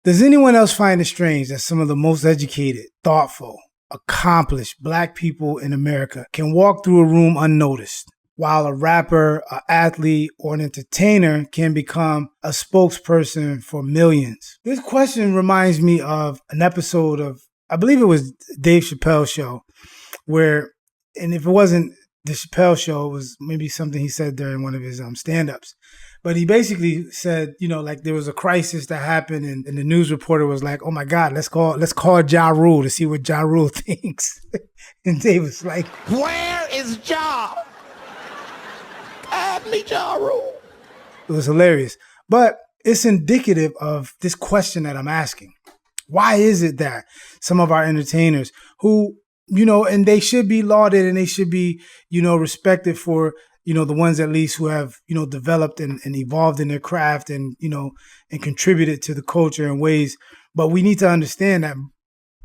Does anyone else find it strange that some of the most educated, thoughtful, accomplished Black people in America can walk through a room unnoticed, while a rapper, an athlete, or an entertainer can become a spokesperson for millions? This question reminds me of an episode of, I believe it was Dave Chappelle's show, where, and if it wasn't the Chappelle show, it was maybe something he said during one of his stand-ups. But he basically said, like there was a crisis that happened, and the news reporter was like, "Oh my God, let's call Ja Rule to see what Ja Rule thinks." And Dave was like, "Where is Ja? Add me Ja Rule." It was hilarious. But it's indicative of this question that I'm asking. Why is it that some of our entertainers who, and they should be lauded and they should be, respected for, the ones at least who have, developed and evolved in their craft and, and contributed to the culture in ways. But we need to understand that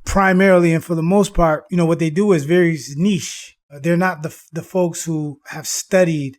primarily and for the most part, what they do is very niche. They're not the folks who have studied,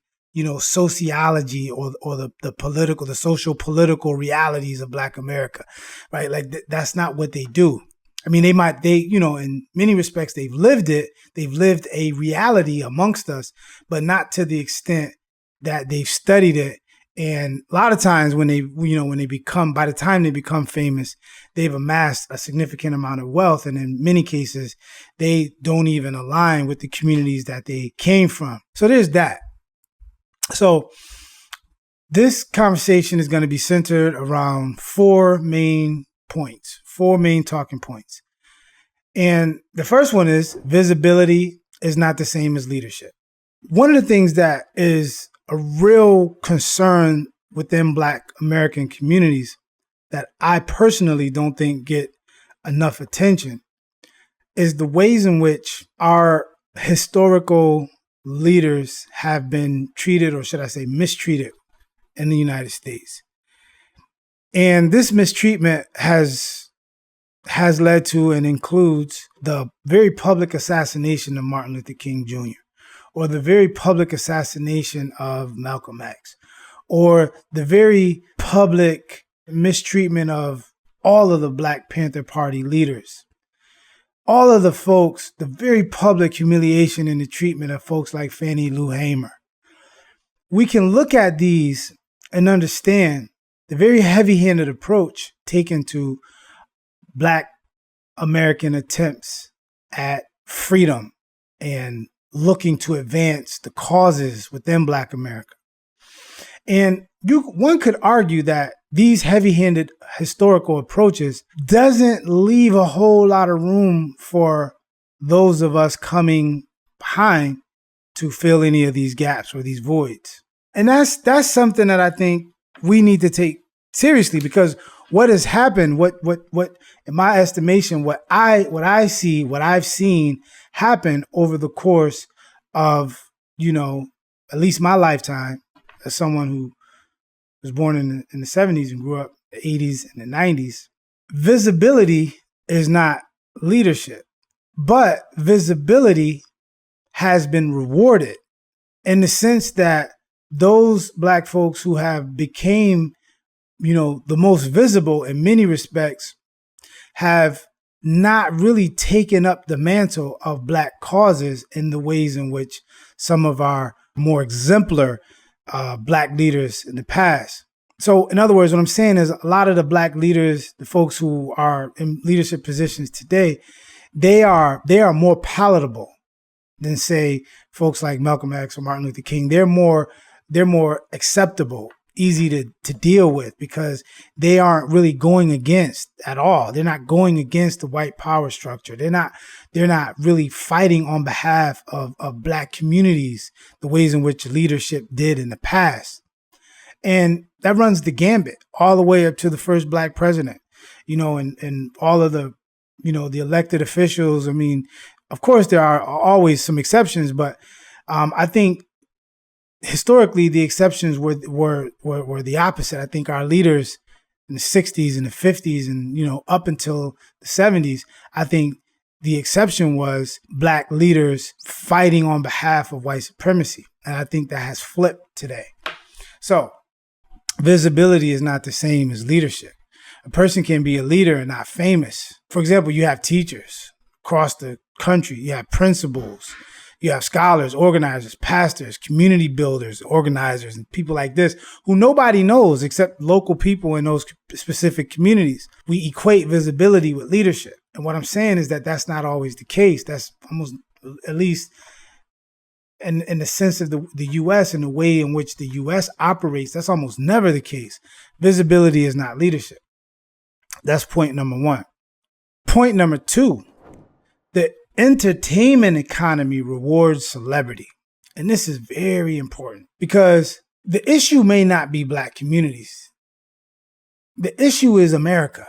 sociology or the political, the social political realities of Black America, right? Like that's not what they do. I mean, they, in many respects, they've lived it. They've lived a reality amongst us, but not to the extent that they've studied it. And a lot of times by the time they become famous, they've amassed a significant amount of wealth. And in many cases, they don't even align with the communities that they came from. So there's that. So this conversation is going to be centered around four main talking points. And the first one is visibility is not the same as leadership. One of the things that is a real concern within Black American communities that I personally don't think get enough attention is the ways in which our historical leaders have been treated, or should I say mistreated, in the United States. And this mistreatment has led to and includes the very public assassination of Martin Luther King Jr., or the very public assassination of Malcolm X, or the very public mistreatment of all of the Black Panther Party leaders. All of the folks, the very public humiliation and the treatment of folks like Fannie Lou Hamer. We can look at these and understand the very heavy-handed approach taken to Black American attempts at freedom and looking to advance the causes within Black America. And one could argue that these heavy-handed historical approaches doesn't leave a whole lot of room for those of us coming behind to fill any of these gaps or these voids. And that's something that I think we need to take seriously, because what has happened, what in my estimation, what I've seen happen over the course of, at least my lifetime as someone who was born in the 70s and grew up in the 80s and the 90s, visibility is not leadership, but visibility has been rewarded in the sense that those Black folks who have became, the most visible in many respects have not really taken up the mantle of Black causes in the ways in which some of our more exemplar Black leaders in the past. So in other words, what I'm saying is a lot of the Black leaders, the folks who are in leadership positions today, they are more palatable than, say, folks like Malcolm X or Martin Luther King. They're more acceptable, easy to deal with, because they aren't really going against at all. They're not going against the white power structure. They're not really fighting on behalf of Black communities the ways in which leadership did in the past. And that runs the gambit all the way up to the first Black president, and all of the, the elected officials. I mean, of course, there are always some exceptions, but I think historically the exceptions were the opposite. I think our leaders in the 60s and the 50s and, up until the 70s, I think the exception was Black leaders fighting on behalf of white supremacy. And I think that has flipped today. So visibility is not the same as leadership. A person can be a leader and not famous. For example, you have teachers across the country. You have principals. You have scholars, organizers, pastors, community builders, organizers, and people like this who nobody knows except local people in those specific communities. We equate visibility with leadership. And what I'm saying is that that's not always the case. That's almost, at least in the sense of the U.S. and the way in which the U.S. operates, that's almost never the case. Visibility is not leadership. That's point number one. Point number two, the entertainment economy rewards celebrity. And this is very important because the issue may not be Black communities. The issue is America.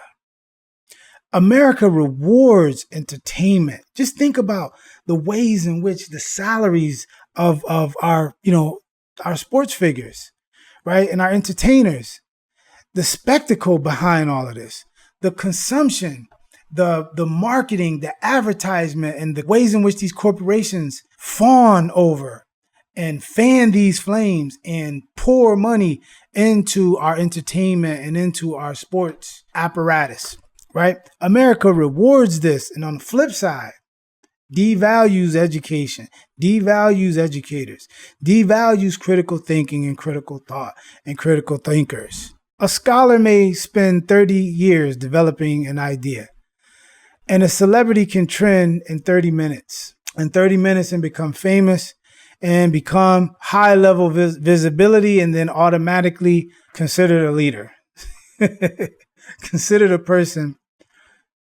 America rewards entertainment. Just think about the ways in which the salaries of our, our sports figures, right? And our entertainers, the spectacle behind all of this, the consumption, the marketing, the advertisement, and the ways in which these corporations fawn over and fan these flames and pour money into our entertainment and into our sports apparatus, right? America rewards this. And on the flip side, devalues education, devalues educators, devalues critical thinking and critical thought and critical thinkers. A scholar may spend 30 years developing an idea, and a celebrity can trend in 30 minutes. In 30 minutes and become famous and become high-level visibility and then automatically considered a leader. Considered a person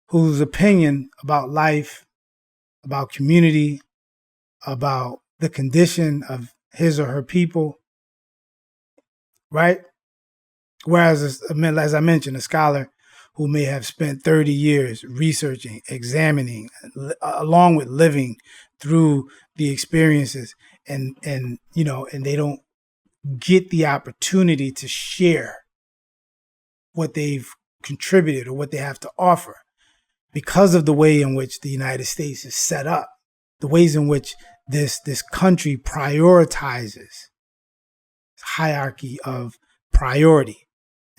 whose opinion about life, about community, about the condition of his or her people, right? Whereas, as I mentioned, a scholar who may have spent 30 years researching, examining, along with living through the experiences, and they don't get the opportunity to share what they've contributed or what they have to offer because of the way in which the United States is set up, the ways in which this country prioritizes hierarchy of priority.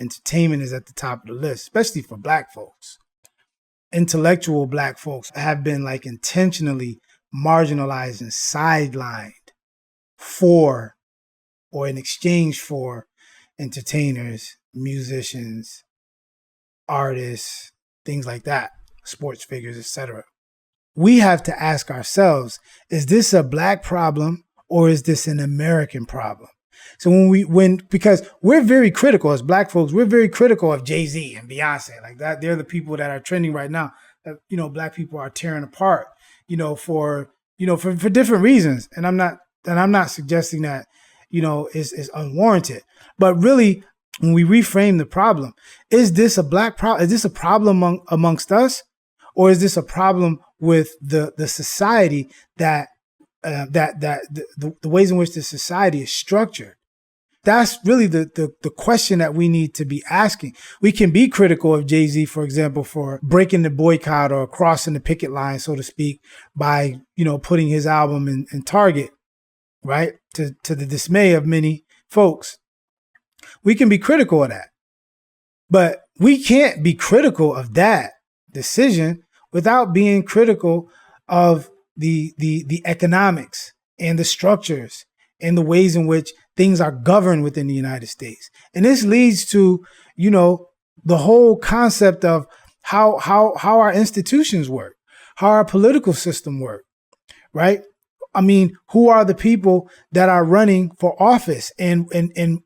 Entertainment is at the top of the list, especially for Black folks. Intellectual Black folks have been intentionally marginalized and sidelined for or in exchange for entertainers, musicians, artists, things like that, sports figures, etc. We have to ask ourselves, is this a Black problem or is this an American problem? So because we're very critical as Black folks, we're very critical of Jay-Z and Beyonce like that. They're the people that are trending right now that, Black people are tearing apart, for different reasons. And I'm not suggesting that, is unwarranted, but really when we reframe the problem, is this a Black problem? Is this a problem amongst us, or is this a problem with the society that the ways in which the society is structured? That's really the question that we need to be asking. We can be critical of Jay-Z, for example, for breaking the boycott or crossing the picket line, so to speak, by, putting his album in Target, right? To the dismay of many folks. We can be critical of that. But we can't be critical of that decision without being critical of the economics and the structures and the ways in which things are governed within the United States. And this leads to, the whole concept of how our institutions work, how our political system work, right? I mean, who are the people that are running for office and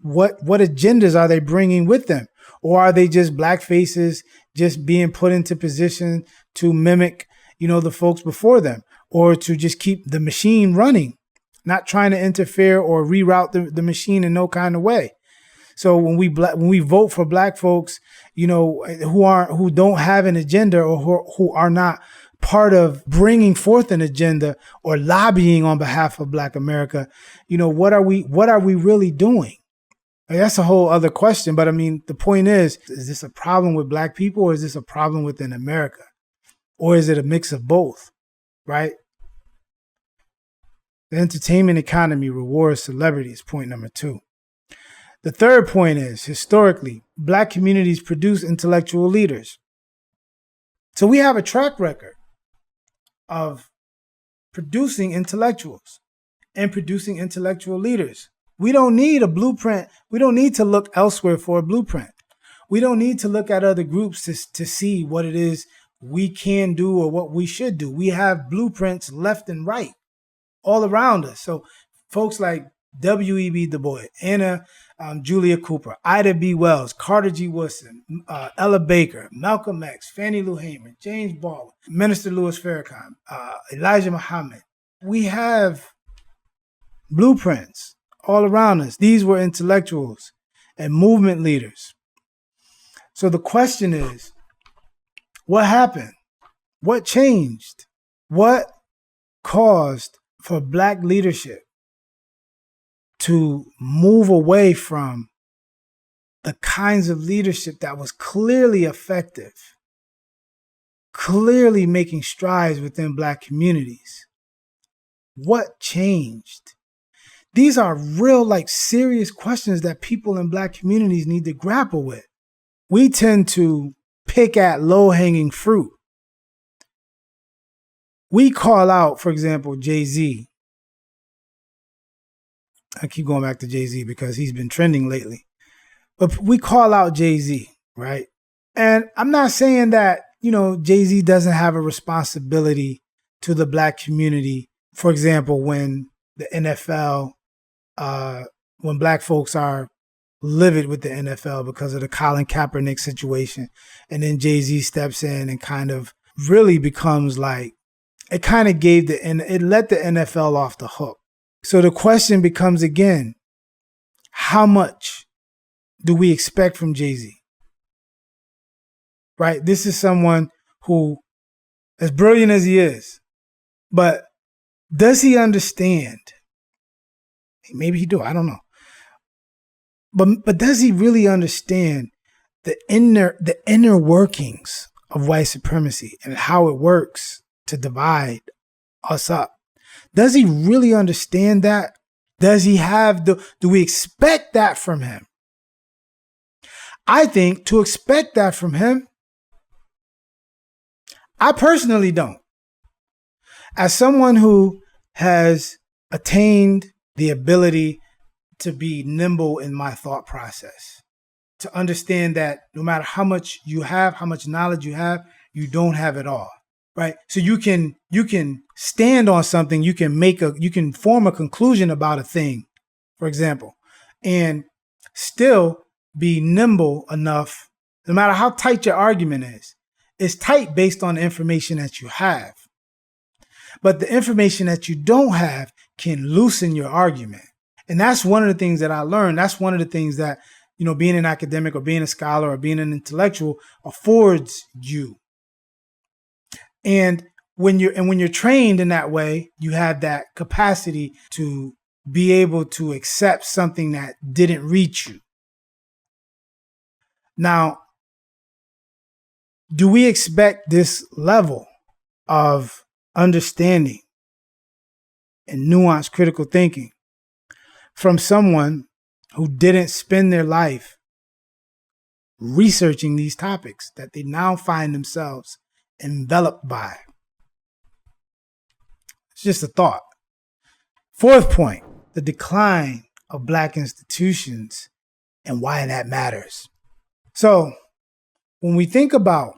what agendas are they bringing with them? Or are they just Black faces just being put into position to mimic, the folks before them, or to just keep the machine running, not trying to interfere or reroute the machine in no kind of way? So when we vote for Black folks, who don't have an agenda or who are not part of bringing forth an agenda or lobbying on behalf of Black America, what are we really doing? That's a whole other question. But I mean, the point is this a problem with Black people, or is this a problem within America? Or is it a mix of both, right? The entertainment economy rewards celebrities, point number two. The third point is, historically, Black communities produce intellectual leaders. So we have a track record of producing intellectuals and producing intellectual leaders. We don't need a blueprint. We don't need to look elsewhere for a blueprint. We don't need to look at other groups to see what it is we can do or what we should do. We have blueprints left and right all around us. So folks like W.E.B. Du Bois, Anna Julia Cooper, Ida B. Wells, Carter G. Woodson, Ella Baker, Malcolm X, Fannie Lou Hamer, James Baldwin, Minister Louis Farrakhan, Elijah Muhammad. We have blueprints all around us. These were intellectuals and movement leaders. So the question is, what happened? What changed? What caused for Black leadership to move away from the kinds of leadership that was clearly effective, clearly making strides within Black communities? What changed? These are real, serious questions that people in Black communities need to grapple with. We tend to pick at low-hanging fruit. We call out, for example, Jay-Z. I keep going back to Jay-Z because he's been trending lately. But we call out Jay-Z, right? And I'm not saying that, Jay-Z doesn't have a responsibility to the Black community. For example, when the NFL, when Black folks are livid with the NFL because of the Colin Kaepernick situation. And then Jay-Z steps in and kind of really becomes it kind of it let the NFL off the hook. So the question becomes again, how much do we expect from Jay-Z? Right? This is someone who, as brilliant as he is, but does he understand? Maybe he do, I don't know. But does he really understand the inner workings of white supremacy and how it works to divide us up? Does he really understand that? Does he have do we expect that from him? I think to expect that from him, I personally don't. As someone who has attained the ability to be nimble in my thought process, to understand that no matter how much you have, how much knowledge you have, you don't have it all, right? So you can stand on something, you can form a conclusion about a thing, for example, and still be nimble enough, no matter how tight your argument is. It's tight based on the information that you have. But the information that you don't have can loosen your argument. And that's one of the things that I learned. That's one of the things that, being an academic or being a scholar or being an intellectual affords you. And when you're trained in that way, you have that capacity to be able to accept something that didn't reach you. Now, do we expect this level of understanding and nuanced critical thinking from someone who didn't spend their life researching these topics that they now find themselves enveloped by? It's just a thought. Fourth point, the decline of Black institutions and why that matters. So when we think about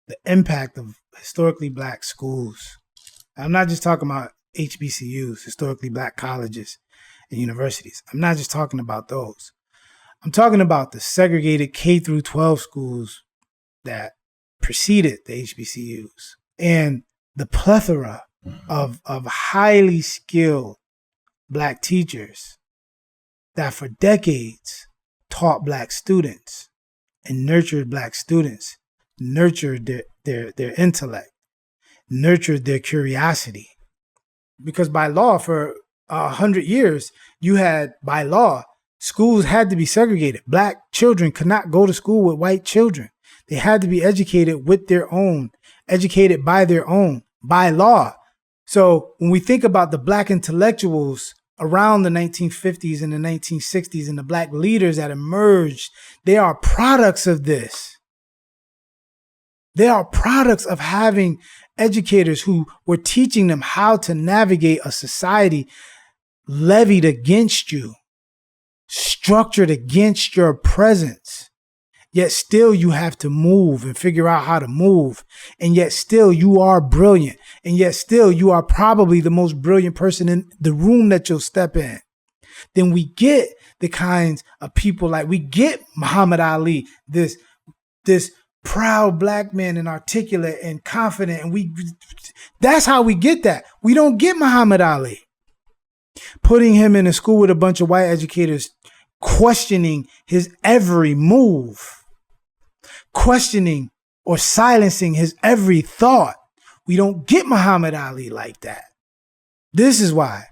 the impact of historically Black schools, I'm not just talking about HBCUs, historically Black colleges and universities. I'm not just talking about those. I'm talking about the segregated K through 12 schools that preceded the HBCUs and the plethora of highly skilled Black teachers that for decades taught Black students and nurtured Black students, nurtured their intellect, nurtured their curiosity. Because by law, for 100 years, by law, schools had to be segregated. Black children could not go to school with white children. They had to be educated with their own, educated by their own, by law. So when we think about the Black intellectuals around the 1950s and the 1960s and the black leaders that emerged, they are products of this. They are products of having educators who were teaching them how to navigate a society levied against you, structured against your presence. Yet still you have to move and figure out how to move. And yet still you are brilliant. And yet still you are probably the most brilliant person in the room that you'll step in. Then we get the kinds of people like we get Muhammad Ali, this proud black man and articulate and confident. And that's how we get that. We don't get Muhammad Ali. Putting him in a school with a bunch of white educators, questioning his every move, questioning or silencing his every thought. We don't get Muhammad Ali like that. This is why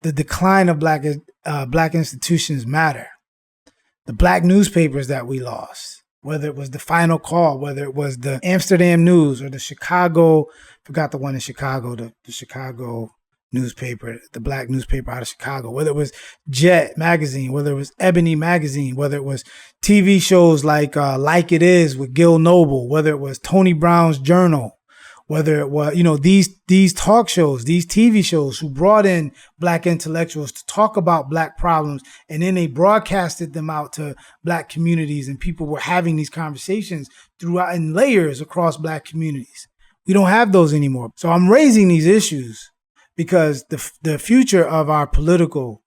the decline of black institutions matter. The black newspapers that we lost, whether it was the Final Call, whether it was the Amsterdam News or the Chicago, forgot the one in Chicago, the Chicago newspaper, the black newspaper out of Chicago, whether it was Jet magazine, whether it was Ebony magazine, whether it was TV shows like It Is with Gil Noble, whether it was Tony Brown's Journal, whether it was, these talk shows, these TV shows who brought in black intellectuals to talk about black problems, and then they broadcasted them out to black communities, and people were having these conversations throughout in layers across black communities. We don't have those anymore. So I'm raising these issues because the future of our political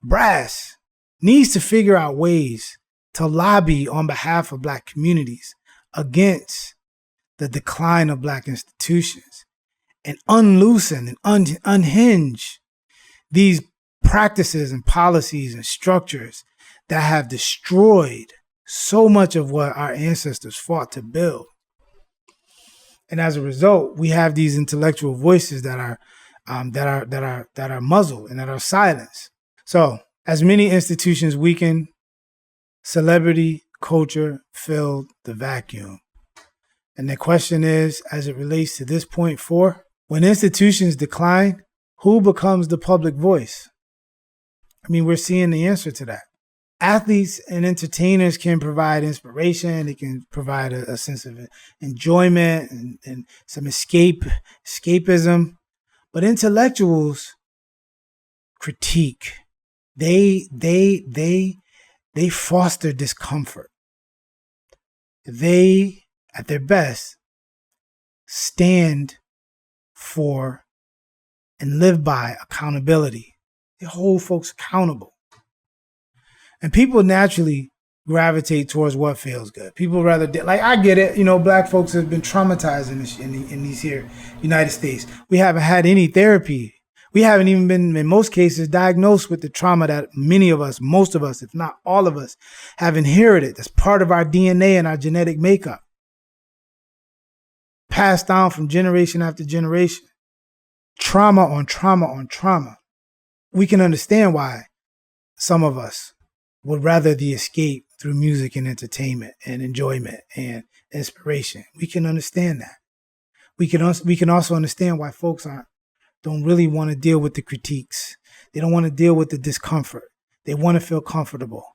brass needs to figure out ways to lobby on behalf of black communities against the decline of black institutions and unloosen and unhinge these practices and policies and structures that have destroyed so much of what our ancestors fought to build. And as a result, we have these intellectual voices that are muzzled and that are silenced. So, as many institutions weaken, celebrity culture filled the vacuum. And the question is, as it relates to this point 4, when institutions decline, who becomes the public voice? I mean, we're seeing the answer to that. Athletes and entertainers can provide inspiration. They can provide a sense of enjoyment and some escapism. But intellectuals critique. They foster discomfort. They, at their best, stand for and live by accountability. They hold folks accountable. And people naturally gravitate towards what feels good. People rather, I get it. Black folks have been traumatized in these here United States. We haven't had any therapy. We haven't even been, in most cases, diagnosed with the trauma that many of us, most of us, if not all of us, have inherited. That's part of our DNA and our genetic makeup. Passed down from generation after generation. Trauma on trauma on trauma. We can understand why some of us would rather the escape through music and entertainment and enjoyment and inspiration. We can understand that. We can also understand why folks don't really want to deal with the critiques. They don't want to deal with the discomfort. They want to feel comfortable.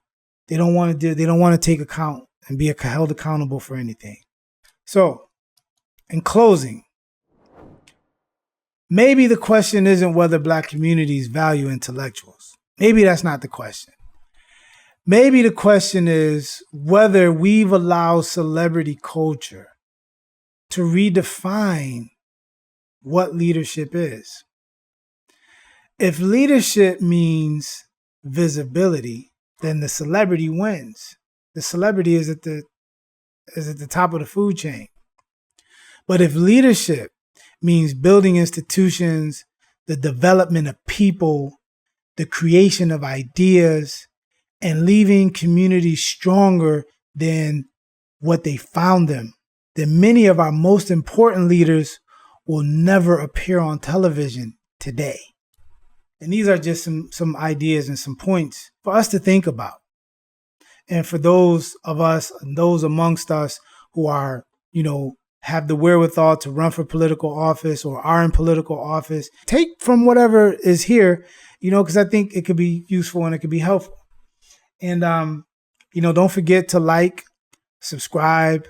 They don't want to take account and be held accountable for anything. So, in closing, maybe the question isn't whether black communities value intellectuals. Maybe that's not the question. Maybe the question is whether we've allowed celebrity culture to redefine what leadership is. If leadership means visibility, then the celebrity wins. The celebrity is at the top of the food chain. But if leadership means building institutions, the development of people, the creation of ideas, and leaving communities stronger than what they found them, then many of our most important leaders will never appear on television today. And these are just some ideas and some points for us to think about. And for those of us, and those amongst us who are, have the wherewithal to run for political office or are in political office, take from whatever is here, because I think it could be useful and it could be helpful. And, don't forget to like, subscribe,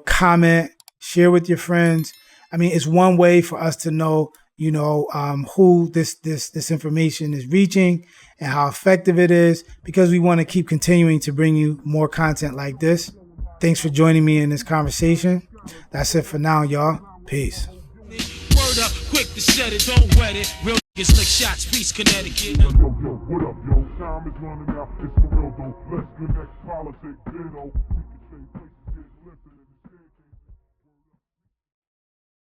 comment, share with your friends. I mean, it's one way for us to know, who this information is reaching and how effective it is, because we want to keep continuing to bring you more content like this. Thanks for joining me in this conversation. That's it for now, y'all. Peace. Word up, quick to set it, don't wet it. Real niggas lick shots, peace, Connecticut. Yo, what up, yo? Time is running out. It's